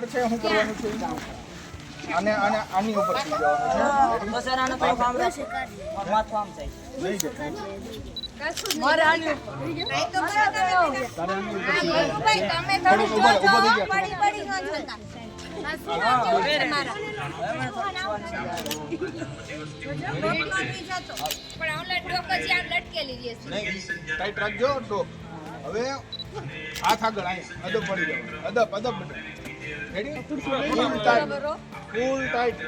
છે શું કરવાનું છે આને આને આની ઉપર થઈ જવાનું છે બસ આને તો કામ રાખો માથું આમ જાય લઈ જાય મારે આની નહીં તો કરો તમે તારે આની ઉપર હા, થઈ ભાઈ તમે થોડું ઊભા જો થઈ ગયા. પડી પડી ન જોતા પણ ઓલા ડોક જ આમ લટકેલી રહે છે નહીં ટાઈટ રાખજો તો હવે હાથ આગળ અહીંયા અદબ પડી જાવ અદબ અદબ રેડી ફૂલ ટાઈટ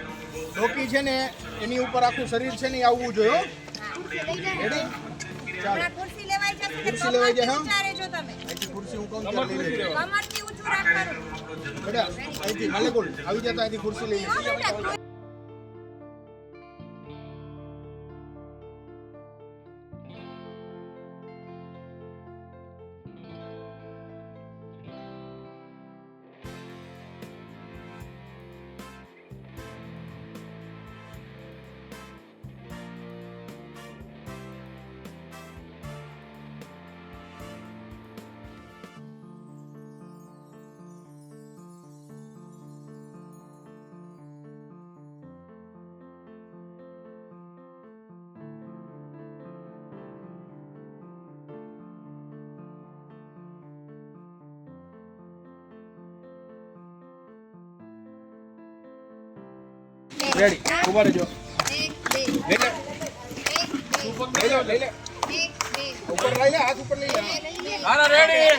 ડોકી છે ને એની ઉપર આખું શરીર છે ને એ આવવું જોઈએ હો. રેડી ચાલો હમણાં ખુરશી લેવાઈ જશે ને ખુરશી લેવાઈ જાય, હા? વિચારે જો તમે અહીંથી ખુરશી હું કહું ત્યારે લઈ લેજો કમરથી ઊંચું રાખવાનું બેટા અહીંથી માલેકુલ આવી જતા અહીંથી ખુરશી લઈ હો લેજો બેટા રેડી ઉભા રહેજો એક બે લઈ લે લઈ લે લઈ લે એક બે ઉપર લઈ લે હાથ ઉપર લઈ લે લઈએ હાલો રેડી